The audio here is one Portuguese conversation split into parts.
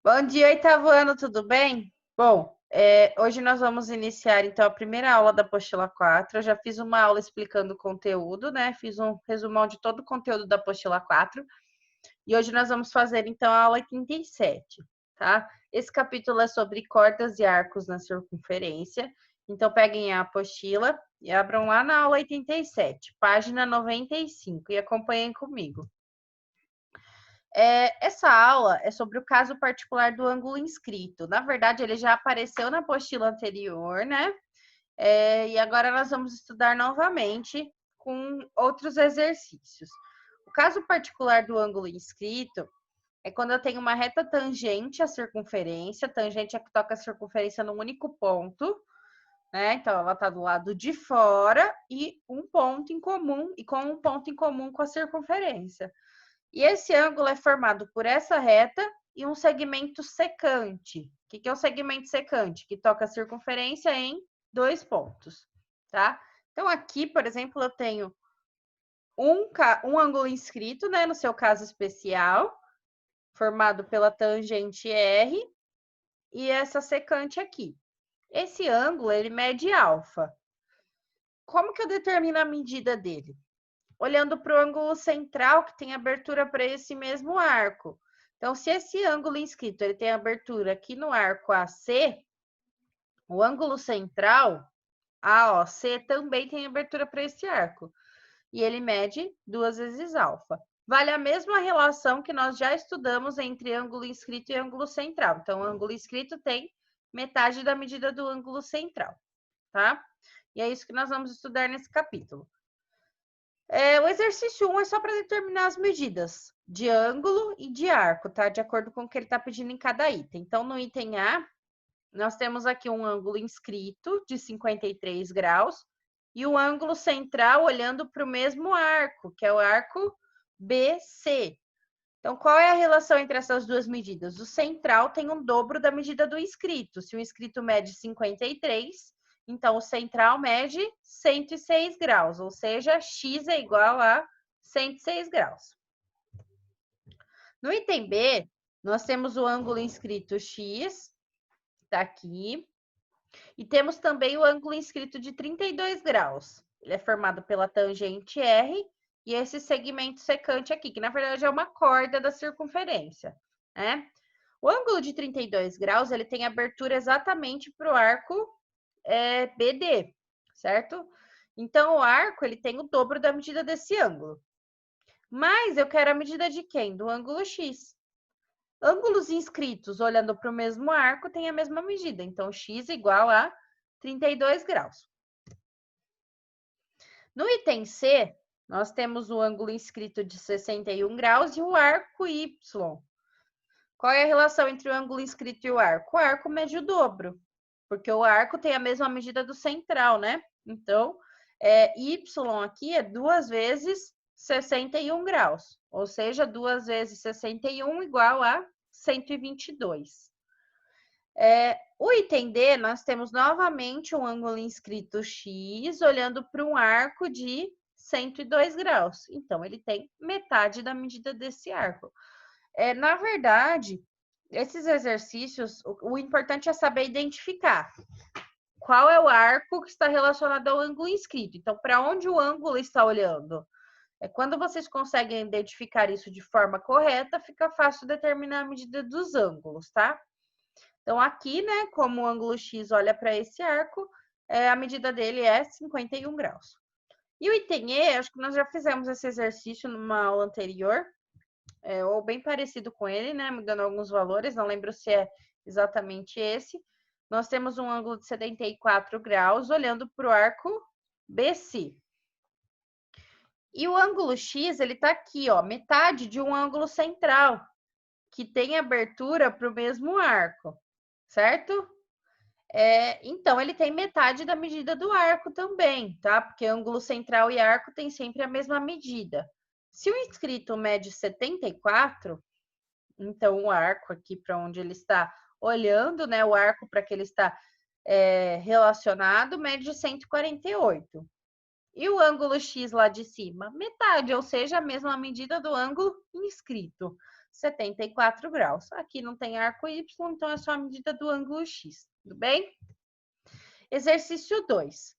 Bom dia, oitavo ano, tudo bem? Bom, hoje nós vamos iniciar então a primeira aula da apostila 4. Eu já fiz uma aula explicando o conteúdo, né? Fiz um resumão de todo o conteúdo da apostila 4. E hoje nós vamos fazer então a aula 87, tá? Esse capítulo é sobre cordas e arcos na circunferência. Então peguem a apostila e abram lá na aula 87, página 95, e acompanhem comigo. Essa aula é sobre o caso particular do ângulo inscrito. Na verdade, ele já apareceu na apostila anterior, né? E agora nós vamos estudar novamente com outros exercícios. O caso particular do ângulo inscrito é quando eu tenho uma reta tangente à circunferência, tangente é que toca a circunferência num único ponto, né? Então, ela está do lado de fora e um ponto em comum, e com um ponto em comum com a circunferência. E esse ângulo é formado por essa reta e um segmento secante. O que é um segmento secante? Que toca a circunferência em dois pontos, tá? Então, aqui, por exemplo, eu tenho um ângulo inscrito, né, no seu caso especial, formado pela tangente R, e essa secante aqui. Esse ângulo, ele mede alfa. Como que eu determino a medida dele? Olhando para o ângulo central, que tem abertura para esse mesmo arco. Então, se esse ângulo inscrito ele tem abertura aqui no arco AC, o ângulo central, AOC, também tem abertura para esse arco. E ele mede 2 vezes alfa. Vale a mesma relação que nós já estudamos entre ângulo inscrito e ângulo central. Então, o ângulo inscrito tem metade da medida do ângulo central, tá? E é isso que nós vamos estudar nesse capítulo. O exercício 1 é só para determinar as medidas de ângulo e de arco, tá? De acordo com o que ele está pedindo em cada item. Então, no item A, nós temos aqui um ângulo inscrito de 53 graus e o ângulo central olhando para o mesmo arco, que é o arco BC. Então, qual é a relação entre essas duas medidas? O central tem um dobro da medida do inscrito. Se o inscrito mede 53, então o central mede 106 graus, ou seja, x é igual a 106 graus. No item B, nós temos o ângulo inscrito x, está aqui, e temos também o ângulo inscrito de 32 graus. Ele é formado pela tangente R e esse segmento secante aqui, que na verdade é uma corda da circunferência, né? O ângulo de 32 graus, ele tem abertura exatamente para o arco BD, certo? Então, o arco, ele tem o dobro da medida desse ângulo. Mas eu quero a medida de quem? Do ângulo X. Ângulos inscritos olhando para o mesmo arco têm a mesma medida. Então, x igual a 32 graus. No item C, nós temos o ângulo inscrito de 61 graus e o arco Y. Qual é a relação entre o ângulo inscrito e o arco? O arco mede o dobro, porque o arco tem a mesma medida do central, né? Então, Y aqui é 2 vezes 61 graus, ou seja, 2 vezes 61 igual a 122. O item D, nós temos novamente um ângulo inscrito X, olhando para um arco de 102 graus. Então, ele tem metade da medida desse arco. Na verdade, esses exercícios, o importante é saber identificar qual é o arco que está relacionado ao ângulo inscrito. Então, para onde o ângulo está olhando? Quando vocês conseguem identificar isso de forma correta, fica fácil determinar a medida dos ângulos, tá? Então, aqui, né, como o ângulo X olha para esse arco, a medida dele é 51 graus. E o item E, acho que nós já fizemos esse exercício numa aula anterior, ou bem parecido com ele, né, mudando alguns valores, não lembro se é exatamente esse. Nós temos um ângulo de 74 graus olhando para o arco BC. E o ângulo X, ele está aqui, ó, metade de um ângulo central, que tem abertura para o mesmo arco, certo? Então, ele tem metade da medida do arco também, tá? Porque ângulo central e arco tem sempre a mesma medida. Se o inscrito mede 74, então o arco aqui para onde ele está olhando, né? O arco para que ele está relacionado mede 148. E o ângulo X lá de cima? Metade, ou seja, a mesma medida do ângulo inscrito. 74 graus. Aqui não tem arco Y, então é só a medida do ângulo X, tudo bem? Exercício 2.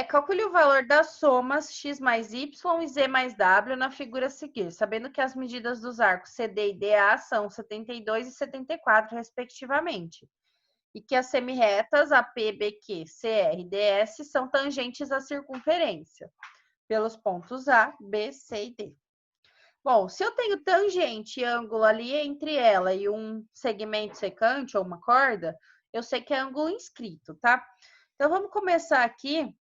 Calcule o valor das somas x mais y e z mais w na figura a seguir, sabendo que as medidas dos arcos CD e DA são 72 e 74, respectivamente, e que as semirretas AP, BQ, CR e DS são tangentes à circunferência, pelos pontos A, B, C e D. Bom, se eu tenho tangente e ângulo ali entre ela e um segmento secante ou uma corda, eu sei que é ângulo inscrito, tá? Então, vamos começar aqui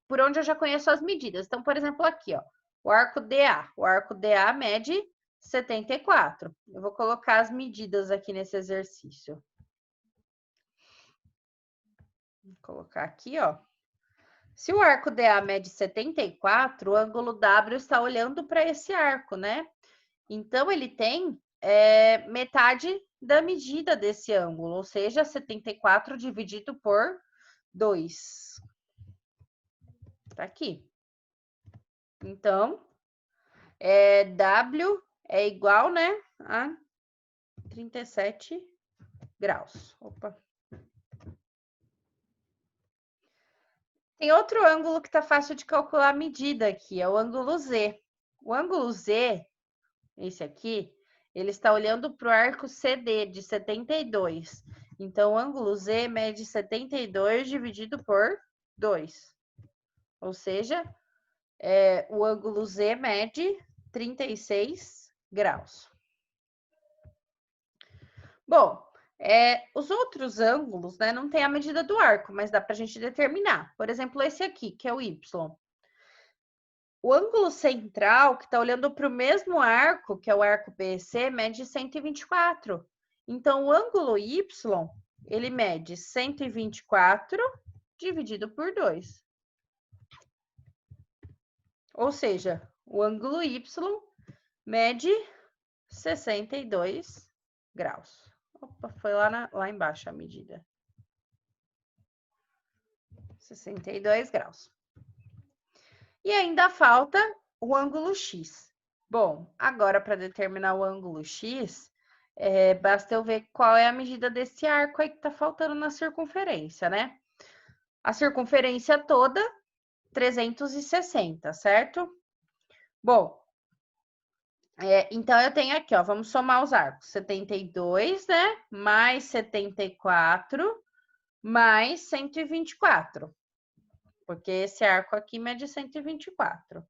por onde eu já conheço as medidas. Então, por exemplo, aqui, ó, o arco DA. O arco DA mede 74. Eu vou colocar as medidas aqui nesse exercício. Vou colocar aqui, ó. Se o arco DA mede 74, o ângulo W está olhando para esse arco, né? Então, ele tem metade da medida desse ângulo, ou seja, 74 dividido por 2. Tá aqui. Então, W é igual, né, a 37 graus. Opa. Tem outro ângulo que tá fácil de calcular a medida aqui, é o ângulo Z. O ângulo Z, esse aqui, ele está olhando para o arco CD de 72. Então, o ângulo Z mede 72 dividido por 2. Ou seja, o ângulo Z mede 36 graus. Bom, os outros ângulos, né, não tem a medida do arco, mas dá para a gente determinar. Por exemplo, esse aqui, que é o Y. O ângulo central, que está olhando para o mesmo arco, que é o arco BC, mede 124. Então, o ângulo Y, ele mede 124 dividido por 2. Ou seja, o ângulo Y mede 62 graus. Opa, foi lá embaixo a medida. 62 graus. E ainda falta o ângulo X. Bom, agora para determinar o ângulo X, basta eu ver qual é a medida desse arco aí que está faltando na circunferência, né? A circunferência toda, 360, certo? Bom, então eu tenho aqui, ó, vamos somar os arcos. 72, né? Mais 74, mais 124. Porque esse arco aqui mede 124.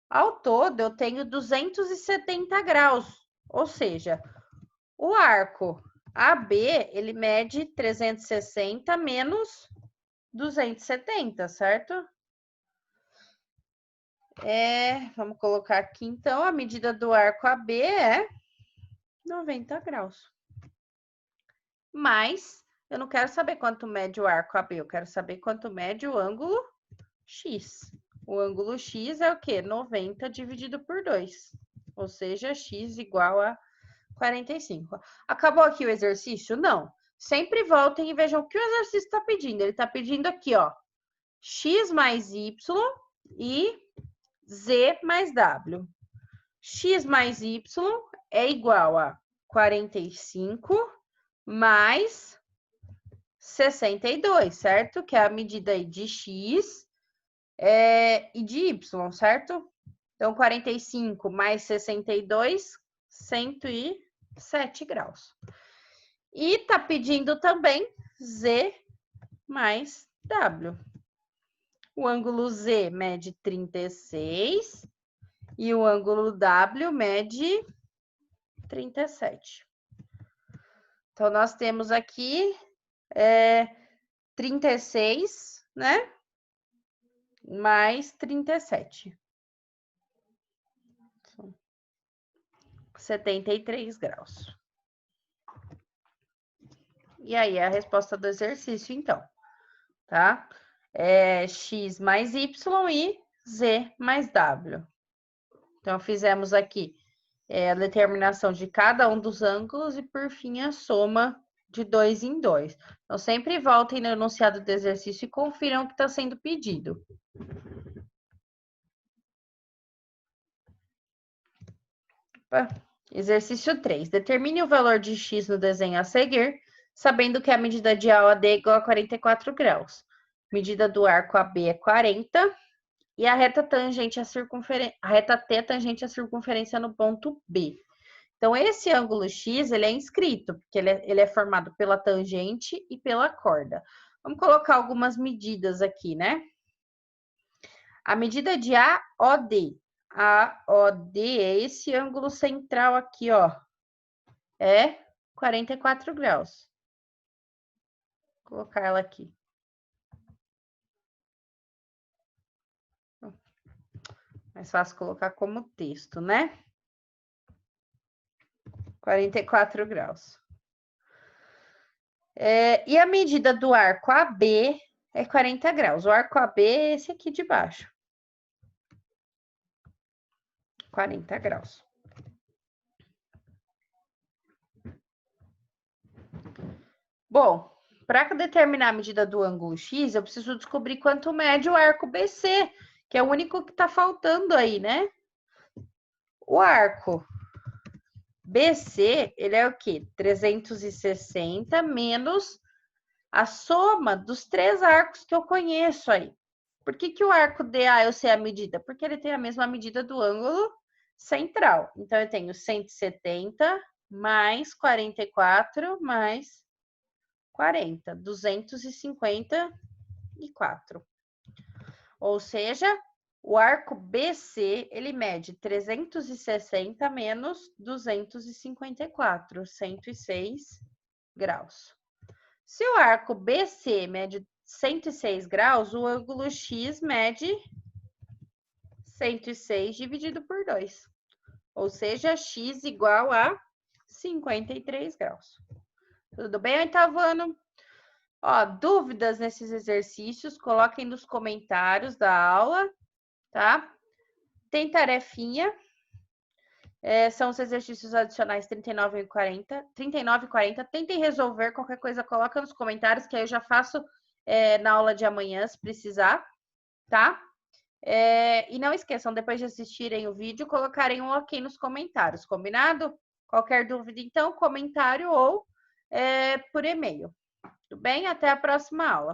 Ao todo, eu tenho 270 graus. Ou seja, o arco AB, ele mede 360 menos 270, certo? Vamos colocar aqui, então, a medida do arco AB é 90 graus. Mas eu não quero saber quanto mede o arco AB, eu quero saber quanto mede o ângulo X. O ângulo X é o quê? 90 dividido por 2. Ou seja, X igual a 45. Acabou aqui o exercício? Não. Sempre voltem e vejam o que o exercício está pedindo. Ele está pedindo aqui, ó, X mais Y e Z mais W. X mais Y é igual a 45 mais 62, certo? Que é a medida aí de X e de Y, certo? Então, 45 mais 62, 107 graus. E tá pedindo também Z mais W. O ângulo Z mede 36 e o ângulo W mede 37. Então, nós temos aqui 36, né? Mais 37. 73 graus. E aí, é a resposta do exercício, então, tá? X mais Y e Z mais W. Então, fizemos aqui a determinação de cada um dos ângulos e, por fim, a soma de 2 em 2. Então, sempre voltem no enunciado do exercício e confiram o que está sendo pedido. Exercício 3. Determine o valor de x no desenho a seguir, sabendo que a medida de A a D é igual a 44 graus. Medida do arco AB é 40 e a reta tangente à circunferência, a reta T é tangente à circunferência no ponto B. Então, esse ângulo X, ele é inscrito, porque ele é formado pela tangente e pela corda. Vamos colocar algumas medidas aqui, né? A medida de AOD. AOD é esse ângulo central aqui, ó. É 44 graus. Vou colocar ela aqui. Mais fácil colocar como texto, né? 44 graus. E a medida do arco AB é 40 graus. O arco AB é esse aqui de baixo. 40 graus. Bom, para determinar a medida do ângulo X, eu preciso descobrir quanto mede o arco BC, que é o único que está faltando aí, né? O arco BC, ele é o quê? 360 menos a soma dos 3 arcos que eu conheço aí. Por que o arco DA eu sei a medida? Porque ele tem a mesma medida do ângulo central. Então, eu tenho 170 mais 44 mais 40, 254. Ou seja, o arco BC, ele mede 360 menos 254, 106 graus. Se o arco BC mede 106 graus, o ângulo X mede 106 dividido por 2. Ou seja, X igual a 53 graus. Tudo bem, oitavo ano? Ó, dúvidas nesses exercícios, coloquem nos comentários da aula, tá? Tem tarefinha. São os exercícios adicionais 39 e 40. Tentem resolver, qualquer coisa coloca nos comentários, que aí eu já faço na aula de amanhã, se precisar, tá? E não esqueçam, depois de assistirem o vídeo, colocarem um ok nos comentários, combinado? Qualquer dúvida, então, comentário ou por e-mail. Tudo bem? Até a próxima aula.